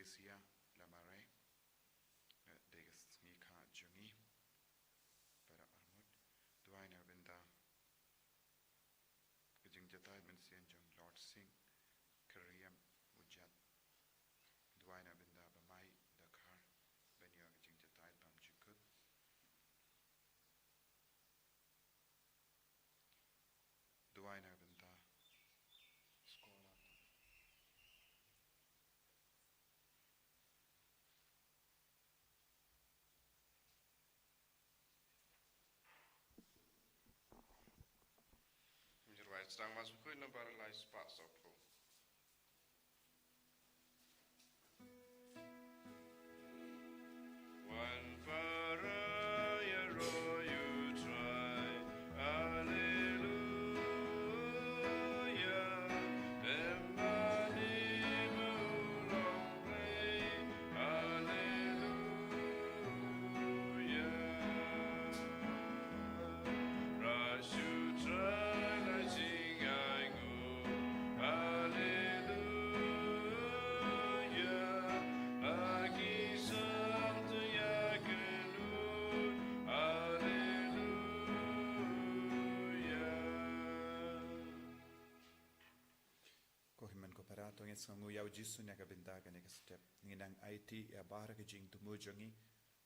Malaysia lamare degas ngi kha jungi para armut duaina benda kejing jatai mensian jong Lord Singh Kariam Ujat duaina benda bamai Dakar benyo kejing jatai bam jukut duaina benda sekolah Right, sedang masuk ke nomor lain sepak sopro. One for a year you try, Hallelujah. Embani mulong play, Hallelujah. Rashu try. Tong es ngu yau jisu nya ka binta ka nek step nginang IT ya bar ka jing tumu jongi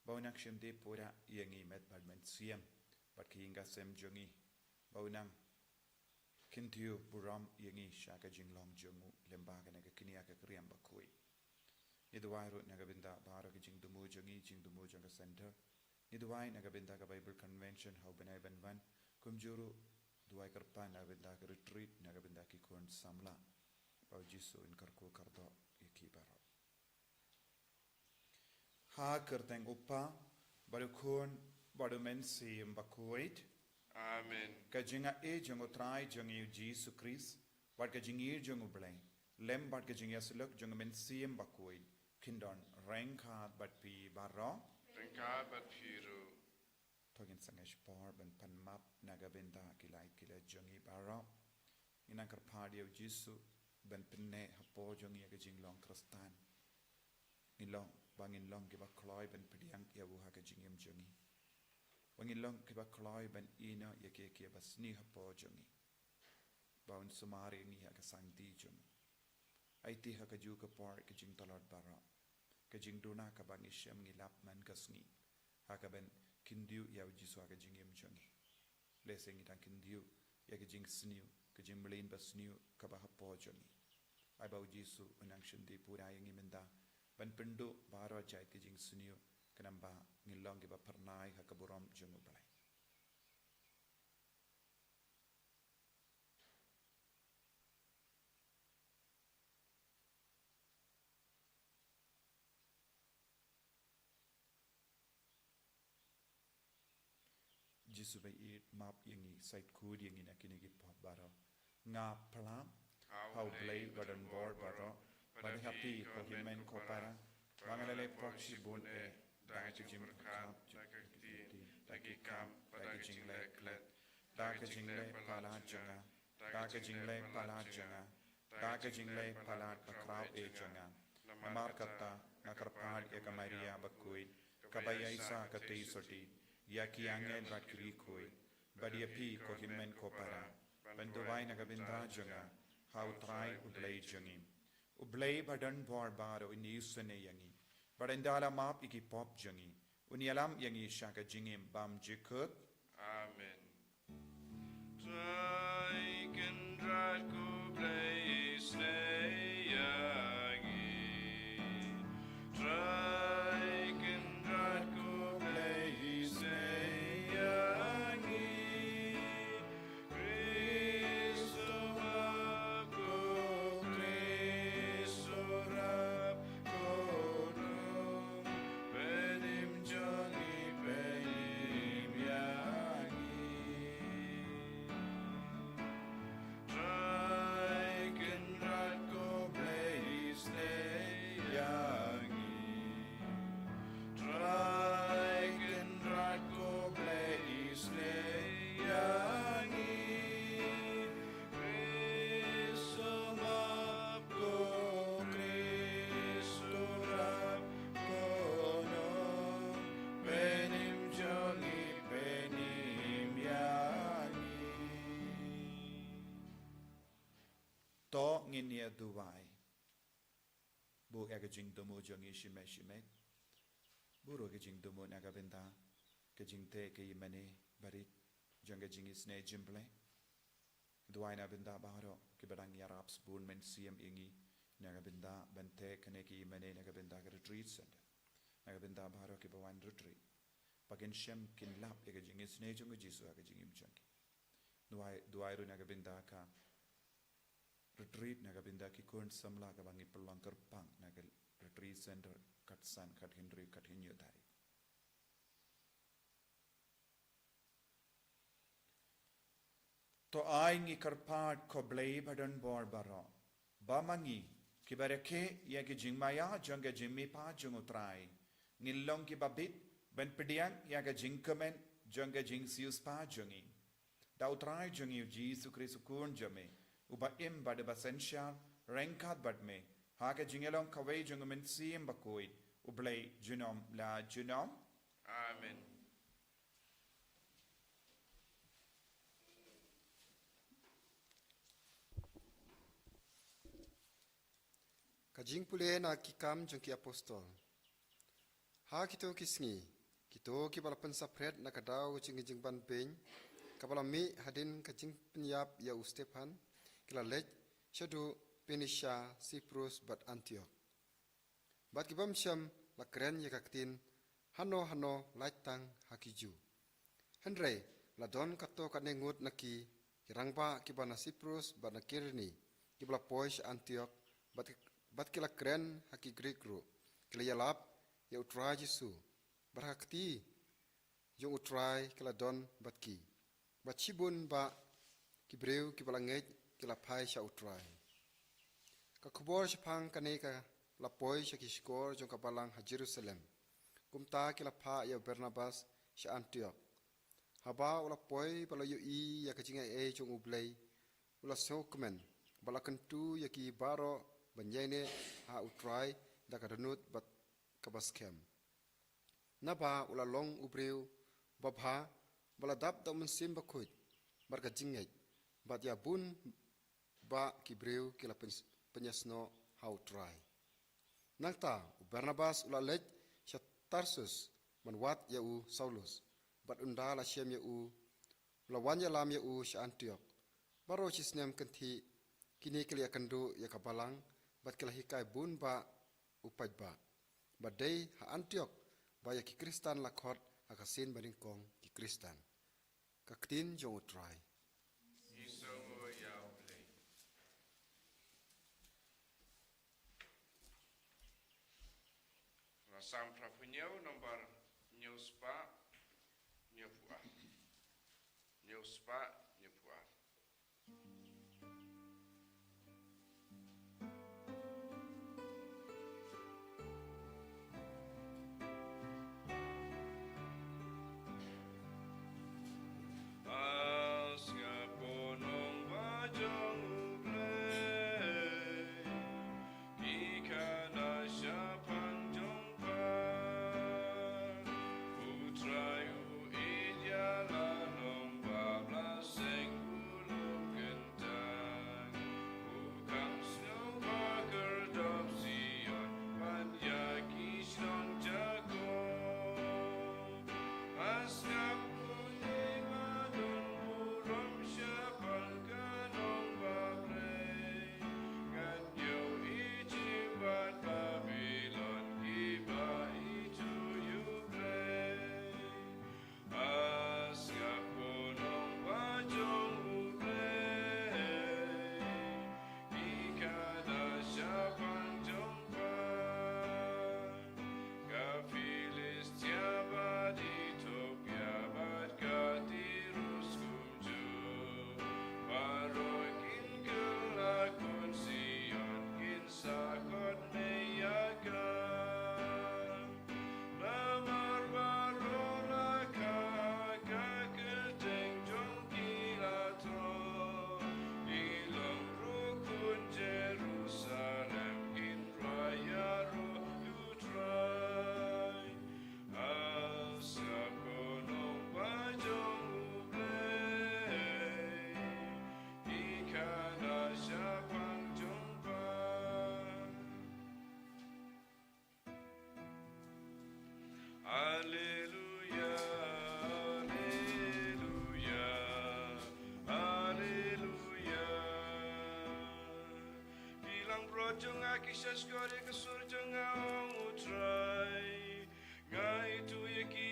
baunak shimde pura yengi met badmen siam bat ki inga sem jongi baunang kintiu buram yengi sha ka jing long jongu lemba ka nek kinia ka kriam bakui niduai ru nya ka binta bar ka jing tumu jongi jonga center niduai nya ka binta ka bible convention hau benai benwan kumjuru duai karpan na binta ka retreat nya ka binta ki kon samla Bau Jisu in karku kardo iki baro. Ha kerteng upa baru kun baru mensi mbakuit. Amen. Kajinga jeng utrai jeng Jisu Christ bat kajingir jeng ublay lem bat kajingya suluk jeng mensi mbakuit kindon rengkat bat pi baro. Rengkat bat piru. Togin sangesh par ben panmap nagabenda kilai jengi baro. Inang karpadi Jisu ben penne hapo jongi ya jing long kristan ngilong bangin long ke ba kloi ben pediang ya buha ke jingem jongi bangin long ke ba kloi ben ina ya ke basni hapo jongi baun sumari ni ha ka sangti jong aiti ha ka ju ka par ke jing talot bara ke jing duna ka bang ishem ngilap man kasngi ha ka ben kindiu ya jisu ha ka jingem jongi leseng itang kindiu ya ke jing sniu ke jing melin basniu ka ba hapo jongi ai bau Jisu unang shindi pura yang imenda ban pendu baro jai ke jing suniu kenamba ngilong ke ba pernai ha kaburom jungu balai Jisu bai map yangi sait kud yangi nakini ki pop baro nga plam How blade badan bor baro pada happy ko himen ko para mangalale proxy bun da ke jim kham dagi kam pada jingle klet da ke jingle pala janga da ke jingle pala janga da ke jingle pala bakrau janga namar kata nakarpad ke kamaria bakui kabaya isa kati soti ya ki angel bakri koi badia pi ko himen ko para benduwai nagabindra janga How try ublay jangi. Ublay badan bor baro ini usane yangi. Barandala map iki pop jangi. Unialam yangi shaka jingim bam jikut. Amen. Try can drive kublay snay yangi. Try can drive kublay snay yangi. Try can drive nia duwai. Bu ega jing domo jongi shime. Buru ke jing domo naga benda. Ke jing te ke imane barit. Jonga jing isne jimble. Duwai na benda baharo. Ke badang yarap spoon men siem ingi. Naga benda bente kene ke imane naga benda ke retreat center. Naga benda baharo ke bawan retreat. Pakin shem kin lap ega jing isne jonga jisu aga jing im jongi. Duwai ru naga benda ka retreat naga binda ki kun samla ka bangi peluang kerpang naga retreat center katsan kat Henry kat hinyo tari. To ai ngi kerpat ko blei badan bor baro. Ba mangi ki bareke ya ki jingmaya jonga jimmi pa jongo trai. Ngilong ki babit ben pediang ya ka jingkemen jonga jing sius pa jongi. Dau trai jongi Jesu Kristu kun jame. Uba im bade basensya rengkat badme haga jingelong kawai jungumen siem bakoi ublei junom la junom. Amen. Kajing pule na kikam jungki apostol. Ha kito kisngi, kito kibalapan sapret na kadaw jing ban peng, kabalami hadin kajing penyap ya Stepan, kila lej syadu Penisha Cyprus bat Antioch. Bat kibam syam la keren ya kaktin hano laitang hakiju. Henry la don kato kanengut naki kirangba kibana Cyprus bat na Kirni kibala poish Antioch bat kila keren haki Greek ru kila yalap ya utrai Jesu berhakti yung utrai kila don bat ki bat chibun ba kibreu kibala ngej kila pai sya utrai ka kubor syapang kaneka la poi sya kiskor jong kabalang ha Jerusalem kumta kila pa ya Barnabas sya Antioch haba ula poi bala yu i ya kajinga e jong ublei ula sokmen bala kentu ya ki baro banyaine ha utrai da kadanut bat kabaskem naba ula long ubreu babha bala dap da mensim bakut barka jingai bat ya bun ba kibreu kila penyasno ha utrai nangta Barnabas ula lej sya Tarsus manwat ya u Saulus bat unda la syam ya u lawan ya lam ya u sya Antioch baro chisnem kenti kini kili akandu ya kabalang bat kila hikai bun ba upaj ba badai ha Antioch ba ya ki Kristan lakhot akasin baringkong ki Kristan kaktin jong utrai Isomo ya ublei. Rasam prapunyau nomor nyuspa nyepua. Nyuspa nyepua. Blessed kisas kore kesurja ngau utrai. Ngai tu yaki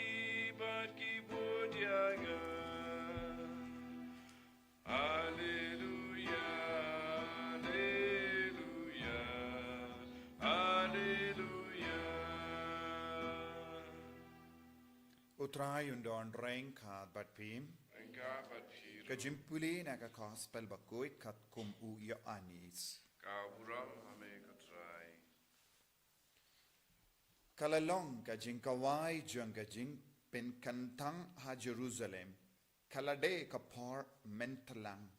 bat ki budiaga. Alleluia, Alleluia, Alleluia. Utrai undon reng kat bat pim. Engkau bat pir. Ka jimpuli na ka gospel bakoit kat kum u yo anis. Kau buram ame kutrai. Kalalong ka jing kawai jang ka jing pen kantang ha Jerusalem. Kalade ka por mentalang.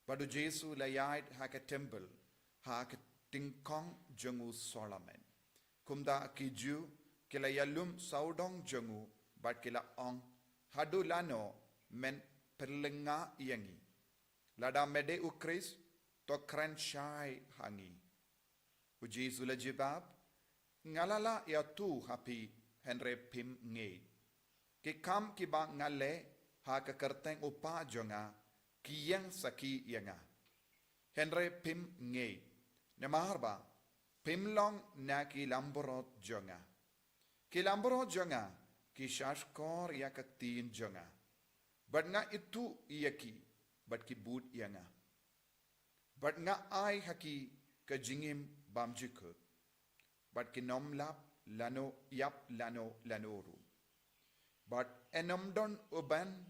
Badu Jesu layait ha ka temple. Ha ka tingkong jangu Solomon. Kumda ki ju kila yalum saudong jangu bat kila ong. Hadu lano men perlenga yangi. Lada mede ukris to kran shai hangi. U Jesu la jibab. Ngalala ya tu hapi henre pim nge. Ki kam ki ba ngale ha ka kerteng upa jonga ki yang saki yanga. Henre pim nge. Namaharba pim long na ki lamborot jonga. Ki lamborot jonga ki shashkor ya ka tin jonga. But nga itu yaki but ki bud yanga. But nga ai haki ka jingim bamjikut. But kinom lap lano yap lano lanoru. But enomdon uban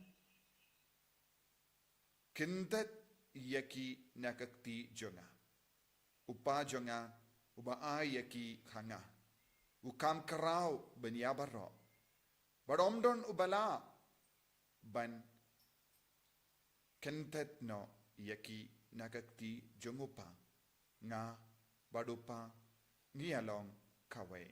kindet yaki nakakti jonga. Upa jonga uba ai yaki hanga. Ukam karau benyabaro. But omdon ubala ban kindet no yaki nakakti jongupa nga badupa Nialong kawe.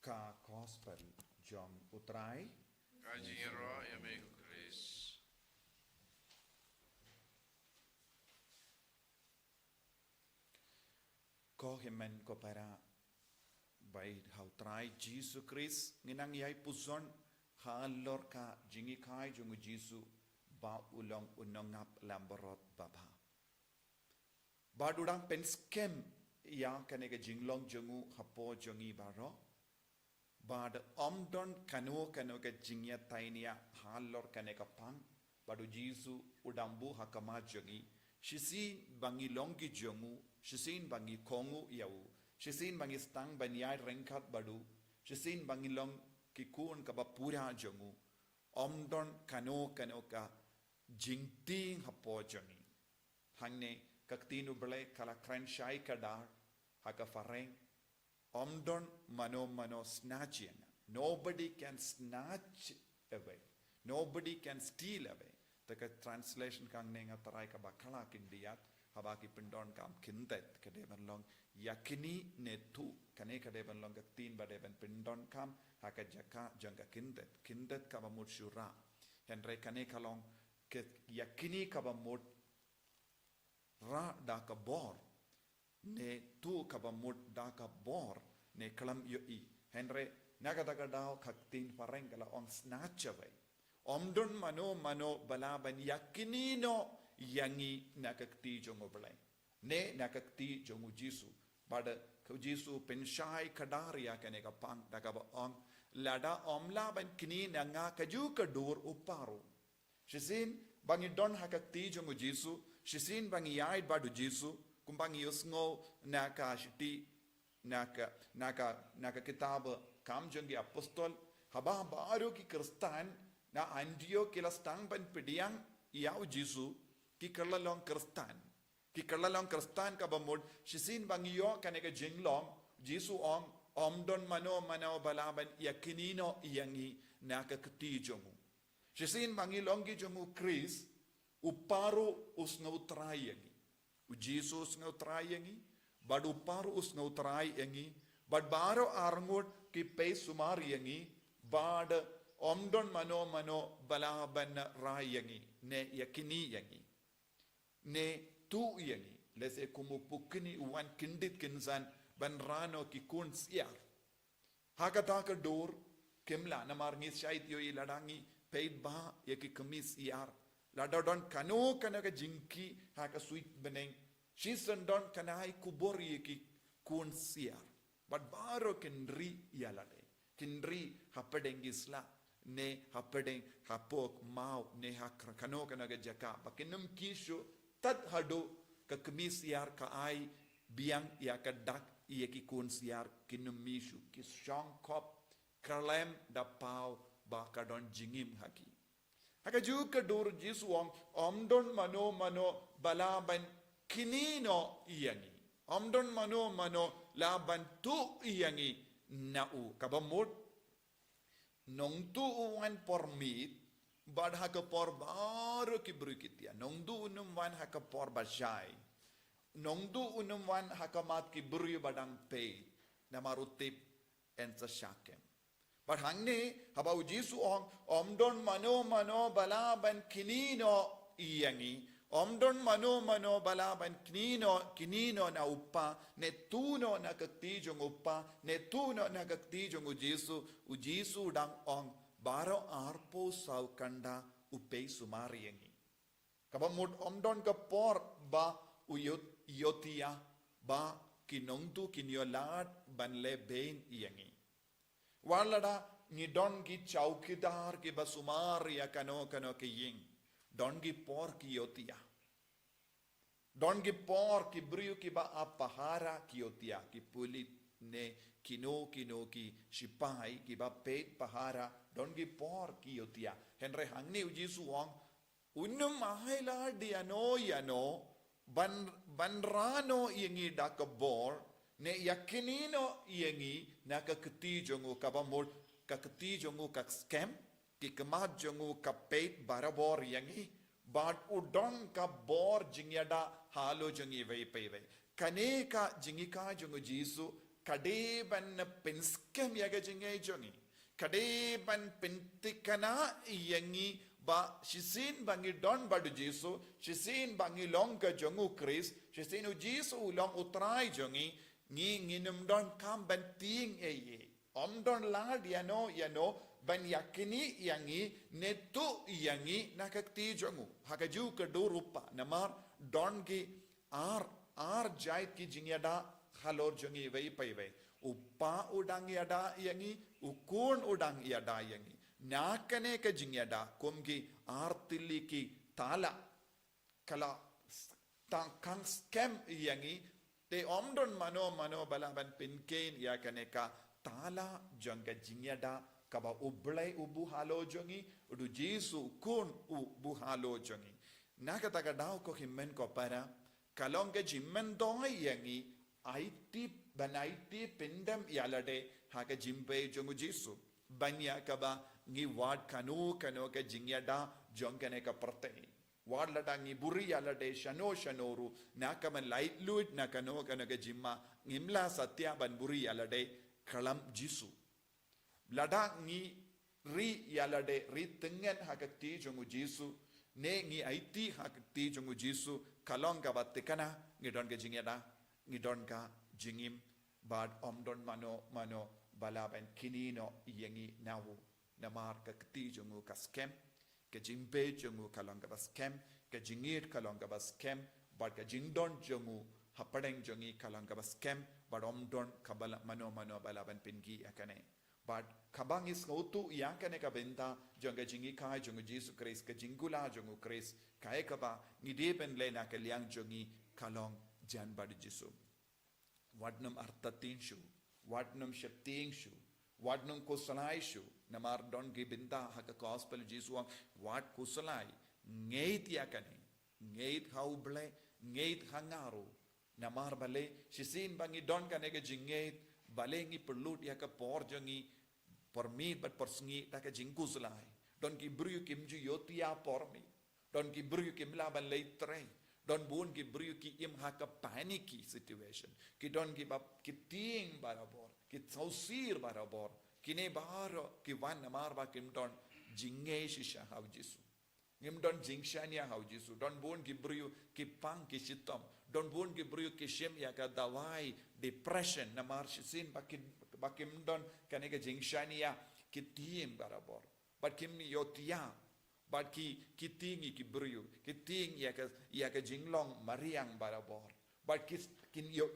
Ka gospel John utrai. Kajiro ame kukris. Ko himen ko para baid hautrai Jesus Christ nginang yai puson halor ka jingi kai jungu Jesus ba ulong unongap lamborot baba. Badudang penskem ya kanega jinglong jungu hapo jungi baro. Bad omdon kanu ka jingya tainia halor kanega pang. Badu Jisu udambu hakama jungi. Shisin bangi longi jungu. Shisin bangi kongu yau. Shisin bangi stang banyai rengkat badu. Shisin bangi long kikun kabapura jungu. Omdon kanu ka jingting hapo jongi. Hangne kaktinu bele kala kranshai kadar haka fareng. Omdon mano snatch yenga. Nobody can snatch away. Nobody can steal away. Taka translation kang nenga tarai ka bakala kindiyat habaki pindon kam kindet kadeban long yakini ne tu kane kadeban long kaktin badeban pindon kam haka jaka janga kindet ka bamut shura. Henry kane kalong ke yakini kabamut ra da ka bor ne tu kabamut da ka bor ne kalam yoi Henry nagadaga dao kaktin pareng kala on snatch away omdon mano balaban yakini no yangi nakakti jongo balai ne nakakti jongo Jisu bada ko Jisu penshai kadaria kane ka pang daga ba on lada omla ban kini nanga kaju kadur uparo Shisin bangi don hakakti jongo Jisu, shisin bangi yai badu Jisu, kumbangi yusngo naka shiti naka kitab kam jongi apostol, haba baru ki kristan na andio kila stang ban pidiang yau Jisu ki kerlalong kristan ka bamod shisin bangi yo kaneka jinglong Jisu omdon mano balaban yakinino yangi naka kti jongo. Shisin bangi longi jongu Chris uparo usngautrai yangi. U Jesus ngautrai yangi. Bad uparo usngautrai yangi. Bad baro arngot ki pay sumari yangi. Bad omdon mano balaban rai yangi. Ne yakini yangi. Ne tu yangi. Lese kumupukini uwan kindit kinsan ban rano ki kun siar. Hakataka dor kimla namar ngis shait yo iladangi paid ba yaki kamis iar Lada don kano kana ka jingki haka sweet beneng. Shisen don kana hai kubori ki kun siar. But baro kenri yalade. Kenri hapadeng isla. Ne hapadeng hapok mau ne hakano kana ka jaka. Bakinum kisho tad hado ka kemis yar ka ai biang ya ka dak ia ki kun siar kinum mishu ki shong kop kralem da pau ba ka don jingim haki. Haka juga dur Jisu omdon mano balaban kinino iyangi. Omdon mano laban tu iyangi nau kabamut nong tu uwan pormit bad haka por baru ki brukitia. Nong du unum wan haka por bajai. Nong du unum wan haka mat ki bru badang pay namarutip en sa shakem. But hangne habau Jisu omdon mano balaban kinino iyangi. Omdon mano balaban kinino na upa ne tuno na kaktijong upa ne tuno na kaktijong ujisu dang baro arpo sau kanda upay sumariyangi. Kabamud omdon ka por ba yotia ba kinongtu kinyolat banle bain iyangi. Walada ni don ki chaukidar ki basumari kano ki ying. Don ki por ki yotia. Don ki por ki briu ki ba apahara ki yotia. Ki pulit ne kino ki shipai ki ba pet pahara. Don ki por ki yotia. Henry hangni ujisu wong. Unum ahayla yano banrano yengi dakabor. Ne yakinino yengi na kakatijongu kabamol kakatijongu kak scam ki kamajongu kapet barabor yengi bad udon ka bor jingyada halo jingi vei kane ka jingika jongu Jisu kade ban pen scam yaga jingai jongi kade ban pentikana yengi ba shisin bangi don badu Jisu shisin bangi long ka jongu Chris shisin u Jisu long utrai jongi nginum don kam ban ting eye don lad yano ban yakini yangi netu yangi nakakti jongu hakaju kadurupa namar don ki ar jait ki jingyada halor jongi vei paive upa udang yada yangi ukun udang yada yangi nakane ka jingyada kumki artili ki tala kala kang scam yangi te omdon mano balaban pinkain ya kaneka tala jangga jingyada kaba ublay ubu halo jongi udu Jisu kun ubu halo jongi nakataka daw ko himmen ko para kalong ke jimmen doi yangi IT pindam yalade haka jimpe jongu Jisu banya kaba ngi wad kanu ka jingyada jongkane ka pertei wad ladangi buri yalade shanoru nakaman light luid nakano ka jimma ngimla satya ban buri yalade kalam Jisu ladang ngi ri yalade ri tengen hakakti jongu Jisu ne ngi IT hakakti jongu Jisu kalong ka batikana ngidon ka jingyada ngidon ka jingim bad omdon mano balaban kinino yengi nawu namar kakti jongu ka scam ka jimpe jongu kalong ka scam ka jingir kalong ka scam bad ka jingdon jongu hapadeng jongi kalong ka scam bad omdon kabala mano balaban pingi akane bad kabang is ngautu yakane ka benta jonga jingi kai jongu Jisu Christ ka jingula jongu Christ kai kaba ngideben lena ka liang jongi kalong jan bad Jisu wadnum artatin shu wadnum shapting shu wadnum kusalai shu namar don gi binda haka gospel Jisu wat kusalai ngeit yakane ngeit hauble ngeit hangaru namar bale shisin bangi don kanege jingeit bale ngi perlut yaka por jongi pormi but porsengi taka jingkusalai don ki bru kimju yotia pormi don ki bru kimla ban leitre don bun ki bru ki im haka panicky situation ki don ki bab ki ting barabor ki sausir barabor kine baro ki wan namar ba kim don jinge shisha hau Jisu ngim don jingshania hau Jisu don bun ki bru ki pang ki sitom don bun ki bru ki shem ya ka dawai depression namar shisin bakim don kanega jingshania ki tim barabor but kim yotia But ki ting ki brio, ki ting ya ka jinglong mariang barabor. But kin yo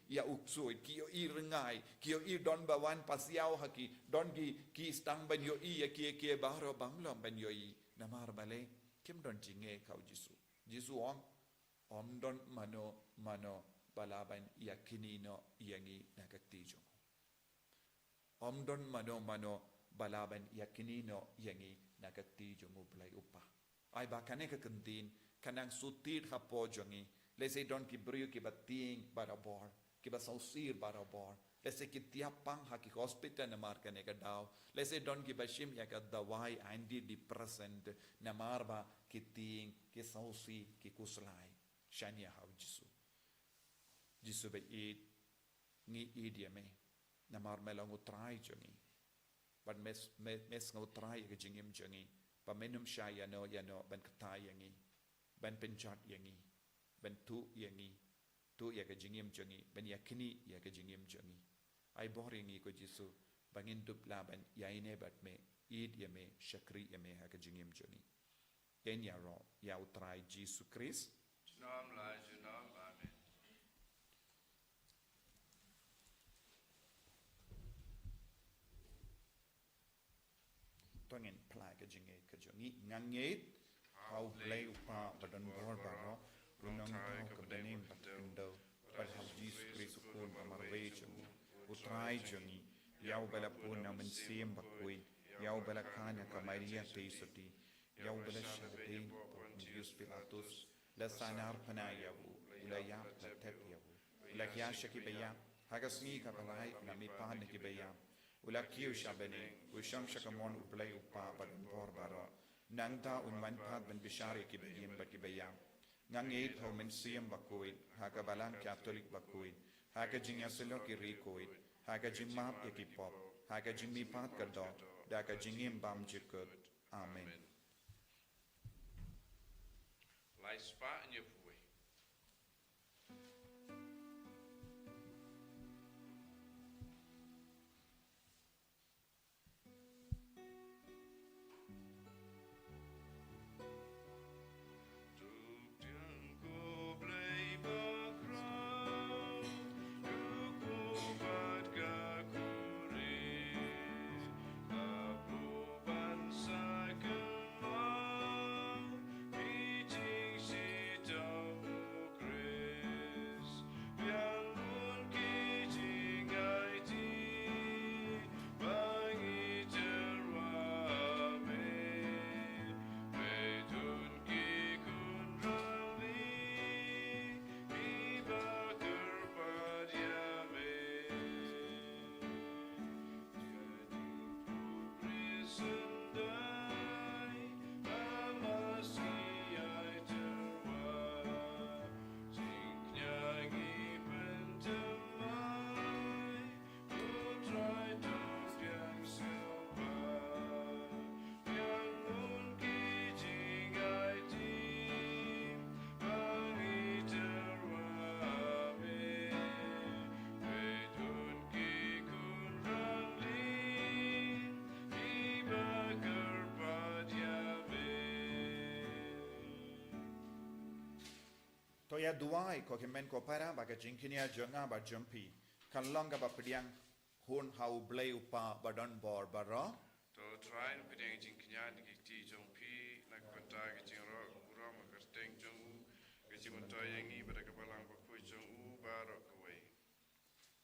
ya uksuit, ki yo rengai, ki yo don bawan pasiao haki, don ki stang ban yo ya ki baro banglom ban yo namar bale, kim don jinge kau Jisu. Jisu om don mano balaban ya kinino yangi nakatijo. Om don mano balaban ya kinino yangi nakatijo ngublay upa. Ay ba kane ka kantin, kanang sutit hapo jongi, lese don ki brio ki bating barabor, ki basausir barabor, lese ki tiapang haki hospital namar kane ka daw, lese don ki bashim ya ka dawai antidepressant namar ba ki ting, ki sausi, ki kuslay, shanya haw Jisu. Jisu ba ngi idiame, namar melang utray jongi, but mes ngutray ka jingim jongi, pa menum siya yano ban katay yangi, ban penjat yangi, ban tu yangi, tu ya ka jingim jongi, ban yakini ya ka jingim jongi. Ay boringi ko Jisu, bangin duplaban yaine bat me, id yame, shakri yame ha ka jingim jongi. Ken yaro, ya utray Jisu Christ. Junam la junam, amen. Tongin play ka jinge ka jongi, ngangit, how play upa badan bor baro, runang tao ka baning batkindo, but how Jesus Christ upon amarwe jongi, utray jongi, yaw balapun na mensim bakuin, yaw balakana ka Maria Tesoti, yaw balashadin pon Dios Pilatus, lasanar panayawu, ulayap latet yawu, ulakyasha kibaya, hagasni ka balay na mipan na kibaya, Ulakio shabene, usham shakamon uplay upa badan bor baro, nangta unmanpat ben bishari kibayim bakibayam, ngangit ho mensiyam bakuit, hakabalan Catholic bakuit, hakajingasilo kirikoit, hakajimap yakipop, hakajimipat kadot, dakajingim bam jikut. Amen. Lai spa in your way. Toya duai ko kemen ko para baga jingkinia jonga ba jumpi, kan longa ba pediang hun hau blay upa badan bor baro, To try and put in Kinya, the Giti Jong P, like Pata, getting rock, Uram, Gastang Jong, getting Motoyangi, but a Kapalang Baku Jong U, Barok away.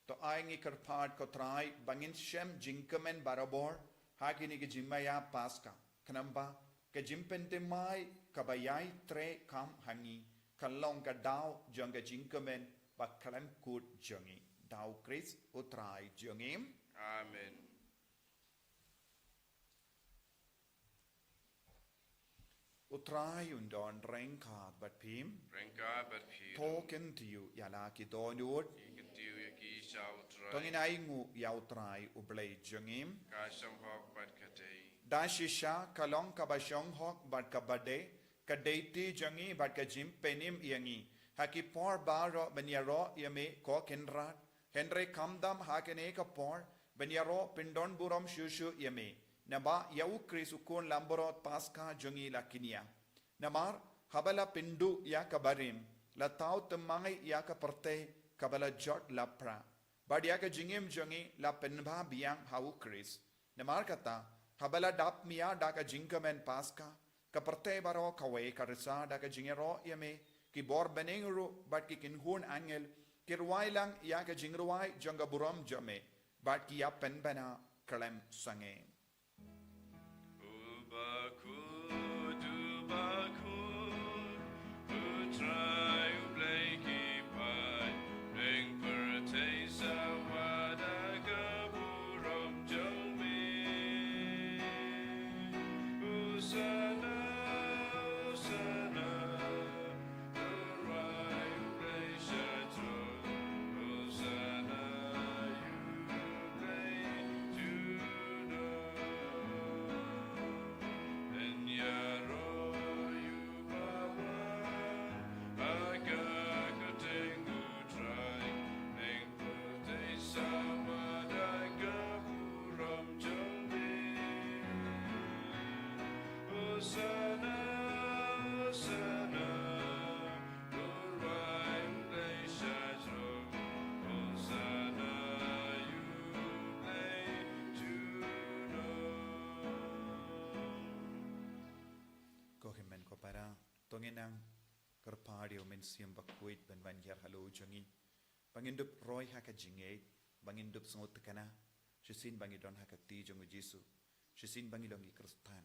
to ai ngi karpad ko try bangin shem jinkamen barabor, hagini ke jimaya paska, kanamba, ke jimpente mai kabayai tre kam hangi, kan longa dao jonga jinkamen ba kalan kut jongi, dao Chris utrai jongim. Amen. Utrai undon renkat bat pim, Renka, but P. token to you yalaki donut, You can do your key shout, tongin aingu yautrai ublay jongim, Kasham Hawk, but Kate. Dashisha kalong kabashong hok bat kabade, kadeti jangi bat kajim penim yangi, haki por baro benyaro yame ko kenrat, Henry kamdam hakene ka por, benyaro pindon buram shushu yame, Naba yau Kris ukon lamborot paska jongi la kinia. Namar habala pindu ya kabarim. La tau temangai ya ka perte kabala jot la pra. Badia ka jingim jongi la penba biang hau Kris. Namar kata habala dap mia da ka jingkamen paska. Kaparte baro kawe karisa da ka jingero yame ki bor benengru bat ki kinhun angel kirwai lang ya ka jingruai jonga buram jame bat ki ya penbana kalem sange. Tonginang kerpadio men siam bakuit ben banjar halo jongi bangindup roy haka jingate bangindup sengot tekana shisin bangidon haka ti jongu Jesu shisin bangilongi Kristan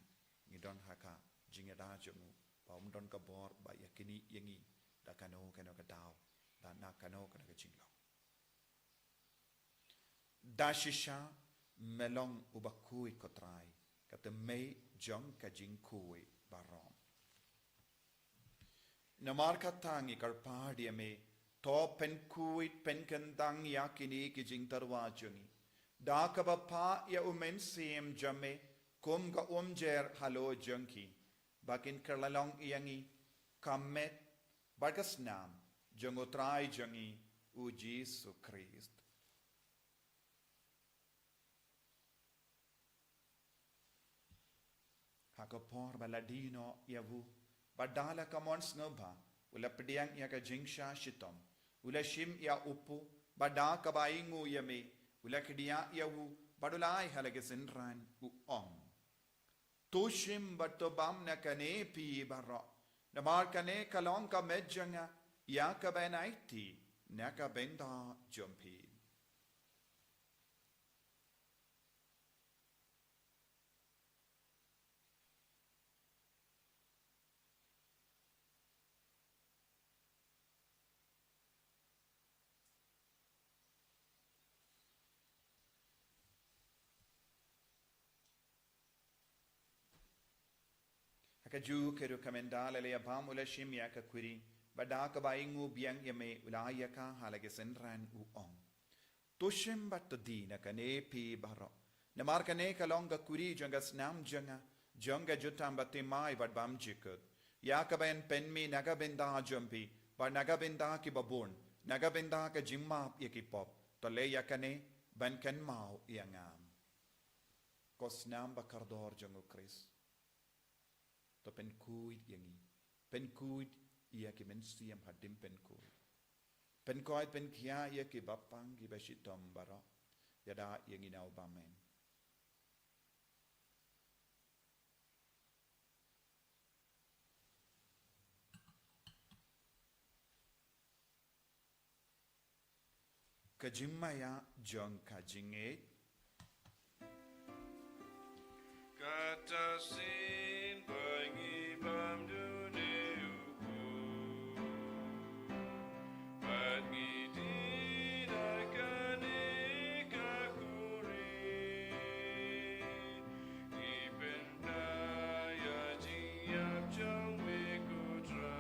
ngidon haka jingada jongu paumdon ka bor ba yakini yangi da kano ka dao da na kano ka jinglong da shisha melong ubakuit kotrai kata mei jong ka jingkui barom Namarka tangi karpadia me to penkuit penkandang yakini ki jing tarwajungi. Dakaba pa ya umen siem jame kum ga umjer halo junki. Bakin kerlalong iyangi kamet barkas nam jungutrai jungi u Jesu Christ. Hakapor baladino yavu. Badala kamon snobha, ula pediang ya ka jingsha shitom, ula shim ya upu, bada kabaingu yame, ula kedia ya wu, badulai halagesinran u om. Tushim batobam na kane pi barro, namar kane kalong ka medjanga, ya ka benaiti, na ka benda jumpi. Kaju keru kamendala le abam ula shimya ka kuri badaka baingu biang yame ulaya ka halage senran u ong tushim batadina kane pi baro namar kane kalonga kuri janga snam janga jutam batimai badbam jikut yakaben penmi nagabenda jumpi bar nagabenda ki babun nagabenda ka jimma yakipop to le yakane ban kan mau yangam kosnam bakardor jangu Chris to penkuit yangi penkuit ia ki mensiam hadim penkuit penkuit penkia ia ki bapang ki bashitom baro yada yangi nau bamen kajimaya jong kajinge Katasin pangibam duneuku Pagidin akan ikakuri Ipendaya jiap jong mikutrai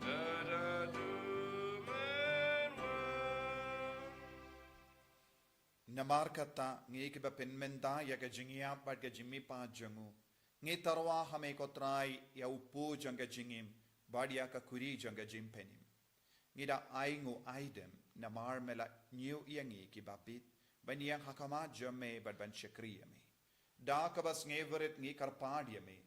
Tadadu namar kata ngi ke penmenta ya ke jingia pat ke jimmi pa jangu ngi tarwa hame ko trai ya upu janga jingim badia ka kuri janga jimpenim ngi da aingu aidem namar mela new yangi ki babit Banyang hakama jame bad ban shakriyame. Da kabas ngeverit ngi karpadyame.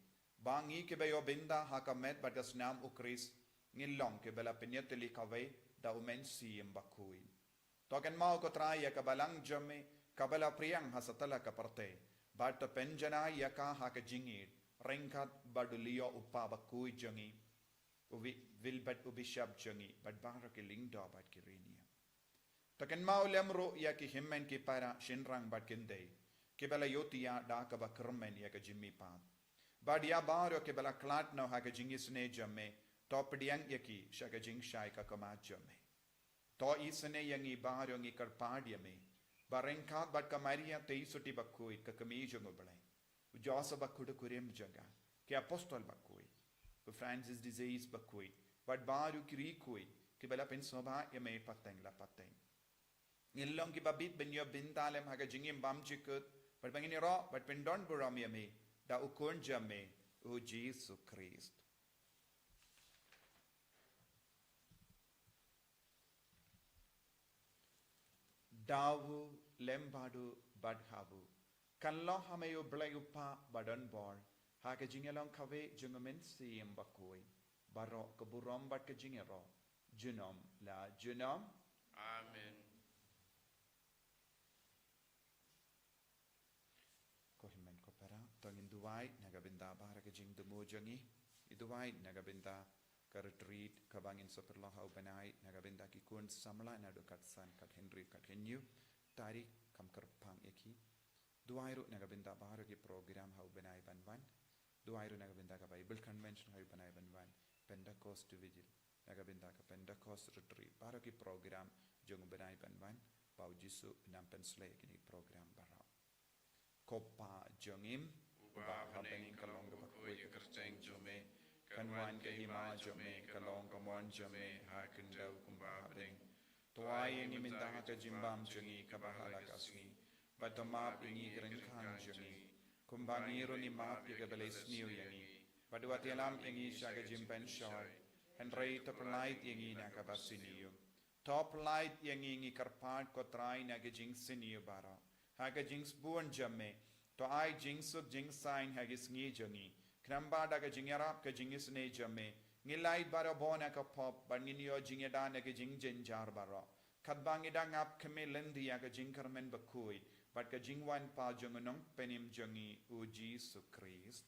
Bangi ke bayo binda hakamet bad kasnam ukris ngilong ke bala penyeteli kawai da umen siyem bakuin. Token mau ko traya kabalang jame kabala priyang hasatala kaparte. Bad ta penjana yaka haka jingid. Rengkat badulio upa bakui jangi. Uvi vilbat ubishab jangi. Bad bara ke lingda bad kirinia. Token mau lemro ya ki himmen ki para shinrang bad kindei. Kibala yotia da kaba kermen ya ka jimmi pad. Bad ya baro kibala klat no haka jingisne jamme. Top diang yaki shaka jing shai ka kama jamme. To isne yangi baro ngi karpadyame. Barengkat bad kamaria te isuti bakui ka kami jungo balai. Ujasa bakuda kurem jaga. Ke apostol bakui. Francis disease bakui. Bad baru kiri kui. Kibala pensoba yame pateng la pateng. Ngilong ki babit benyo bintalem haga jingim bam chikut. Bad bangini ro bad pendon buram yame. Da ukon jamme. O Jesus Christ. Dawu lembadu badhabu. Kanlo hamayo blayupa badan bor. Haka jingelong kave jungamen siyem bakui. Baro kaburom bad ka jingero. Junom la junom. Amen. Kohimen ko para. Tongin duwai nagabinda bahara ka jing dumo jangi. Iduwai nagabinda ka retreat kabangin sa perlaha ubanay nagabinda ki kun samla na do katsan kat Henry kat henyu. Tarik kam kerpang eki. Duwairu nagabinda bahara ki program ha ubanay banwan. Duwairu nagabinda ka Bible Convention ha ubanay banwan. Pentecost Vigil. Nagabinda ka Pentecost Retreat. Bahara ki program jung ubanay banwan. Pau Jisu nampen slay kini program bara. Kopa jungim. Uba haning kalong bakui kerteng jome. Kanwan ke hima jome kalong kamon jome hakendau kumba haning. Tuai ini minta ka jimbam jungi kabahala kasni. Batamap ingi gerengkan jungi. Kumbangiru ni map yaga beles niu yangi. Baduati alam ingi syaga jimpen shoy. Henry top light yangi nakabasiniu. Top light yangi ingi karpat kotrai naga jing siniu bara. Haga jings buon jame. To ai jingsuk jing sign hagis ngi jungi. Knamba daga jingyarap ka jingis ne jame. Ngilai bara bona ka pop banginyo jingyada naga jing jenjar bara. Kadbangi dangap kame lendi ya ka jingkarmen bakui. But ka jingwan pa jungunong penim jungi u Jesus Christ.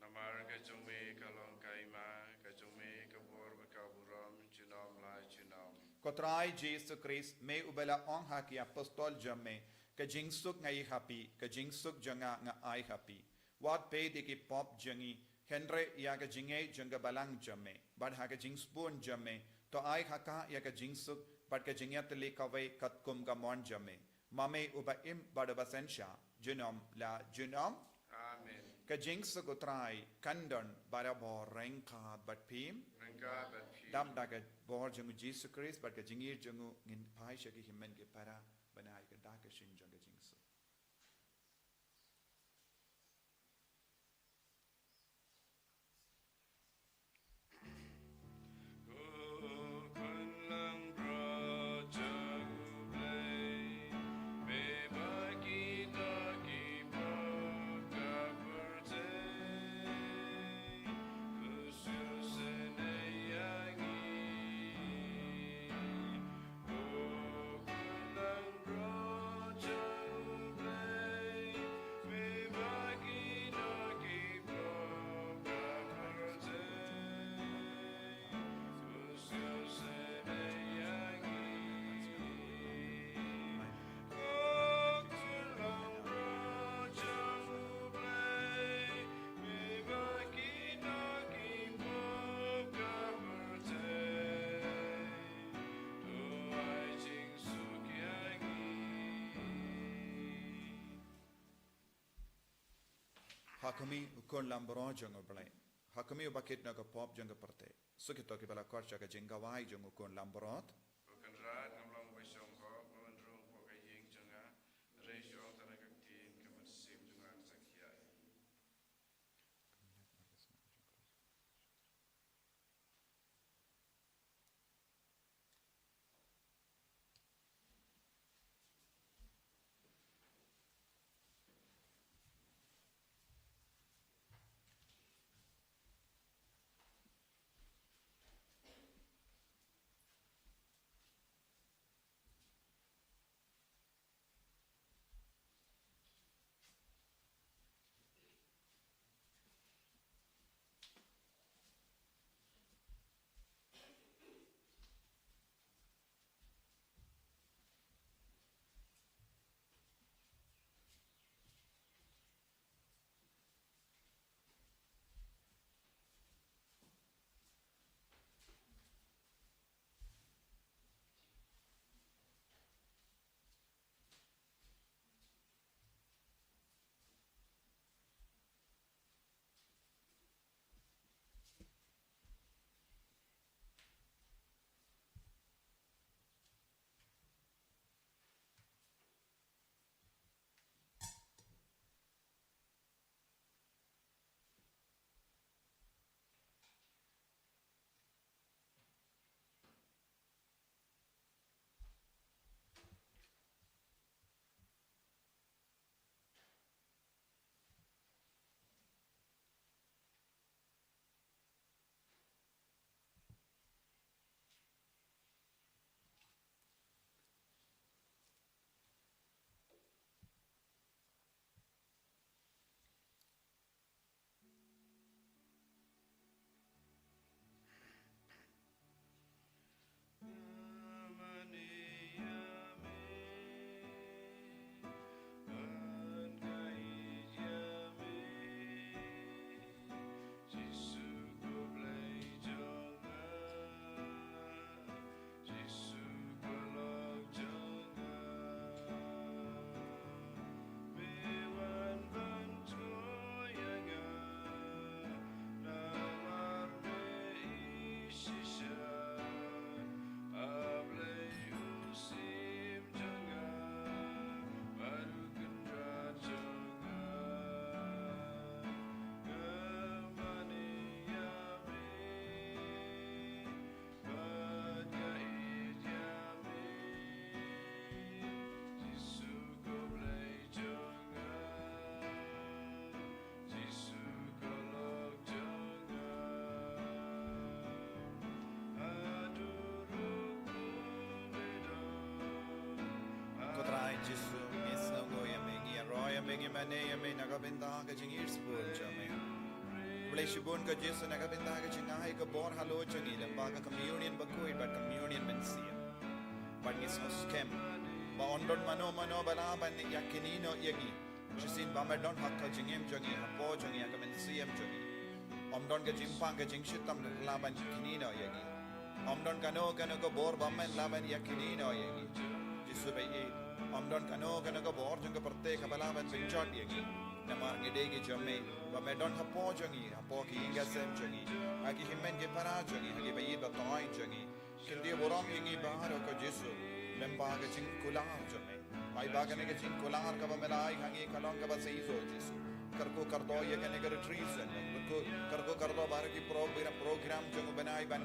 Namar ka jome kalong kaima ka jome ka bor ka buram junom la junom. Kotrai Jesus Christ me ubela ong haki apostol jame. Ka jingsuk ngai happy. Ka jingsuk janga nga ai happy. Wat pe de ki pop jangi. Henry ya ka jingay janga balang jame. But ha ka jingspoon jame. To ai haka ya ka jingsuk. But ka jingyat le kawai kat kum ka mon jame. Mame uba im badabasensya. Junom la junom. Amen. Ka jingsuk utrai kandon barabor rengkat bat pim. Rengka bat pi. Dam daga bor jangu Jesus Christ. But ka jingir jangu ngin pai shaki himen ke para. Banai ka daka shin janga jingsuk. Hakami ukon lambron jango blay. Hakami ubakit na ka pop jango parte. Sukito ki bala korcha ka jingawai jango ukon lambrot. Bukan rat ngamlang baisong ko menrung ko kaying janga ratio antara kaktin ke bersih janga sakya. Jesu, Yesu goya mengi roya mengi mane yame nagabinda ka jingir spur jame. Blessibun ka Jesu nagabinda ka jingai ka bor halo jangi lamba ka communion bakoi but communion mensia. But is no scam. Ba ondon mano bala ban yakinino yagi. Jisin ba medon hakka jingem jangi hapo jangi ka mensiem jangi. Omdon ka jimpang ka jingshitam laban kinino yagi. Omdon kano ka bor bamen laban yakinino yagi. Jesu bayi. Omdon kano ka bor jang perte kabalaban pinjot yagi namar ngedege jamme ba medon hapo jangi hapo ki inga sem jangi agi himmen ge para jangi agi bayi ba toy jangi kindi boram yagi bahar ko Jesu lemba ga jing kular jamme bai ba ga ne jing kular ka ba melai hangi kalon ka ba sei so Jesu karko kardo ye ga ne ga retreat karko kardo bar ki program jang banai ban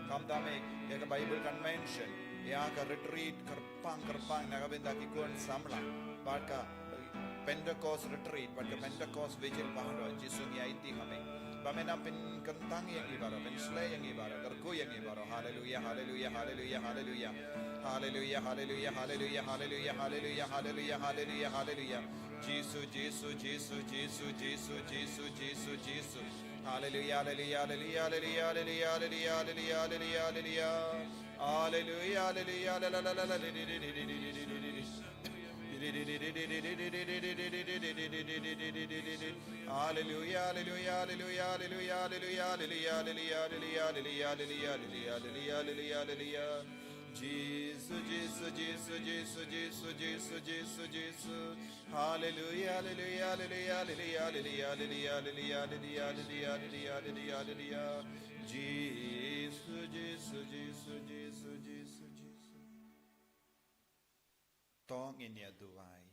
kam dame ye ga Bible convention ya ka retreat kerpang nagabinda ki kon samla barka Pentecost retreat barka Pentecost vigil bahro Jesu ni aiti hame bamena pin kentang yang ibaro pen slay yang ibaro karko yang ibaro hallelujah hallelujah hallelujah hallelujah hallelujah hallelujah hallelujah hallelujah hallelujah hallelujah hallelujah hallelujah Jesu Jesu Jesu Jesu Jesu Jesu Jesu Jesu hallelujah hallelujah hallelujah hallelujah hallelujah hallelujah hallelujah hallelujah Hallelujah, hallelujah, Jesus, Jesus, Jesus, Jesus, Jesus, Jesus, Jesus, Jesus. Hallelujah, hallelujah, hallelujah, hallelujah, hallelujah, hallelujah, hallelujah, hallelujah, hallelujah, hallelujah. Jesus, Jesus, Jesus, Jesus, Jesus, Jesus. Tong in ya duai.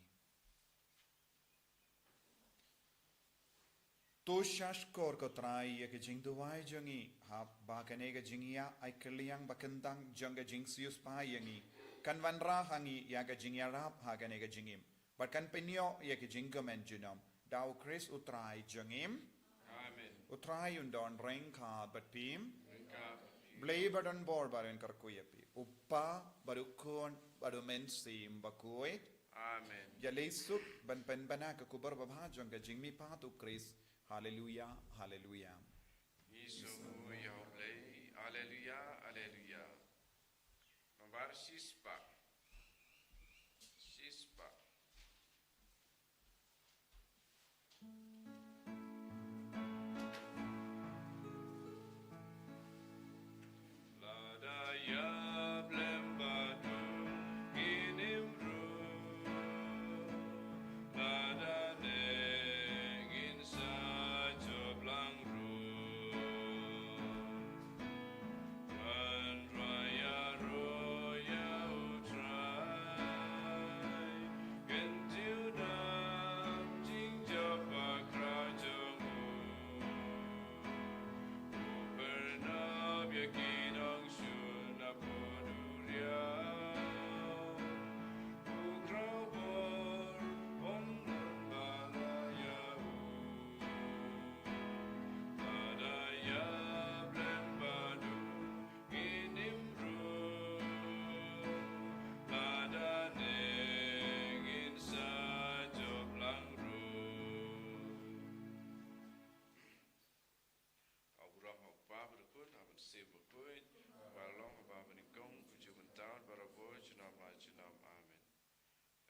To shashkor ko trai ya ke jing duai jangi ha ba kane ga jingia ai kliang bakentang janga jingsius pa yangi kan vanra hangi ya ga jingya rap ha kane ga jingim but kan penyo ya ke jingamen junam dau Chris utrai jangim amen utrai undon rengka batim blay badan bor baran karkuyapi uppa barukon barumen sim bakoi amen ya lesuk ban pen bana ka kubar babha janga jingmi pa tu Chris Hallelujah, hallelujah. Hallelujah, hallelujah. Nomor sispa. Amen.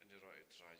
And the right try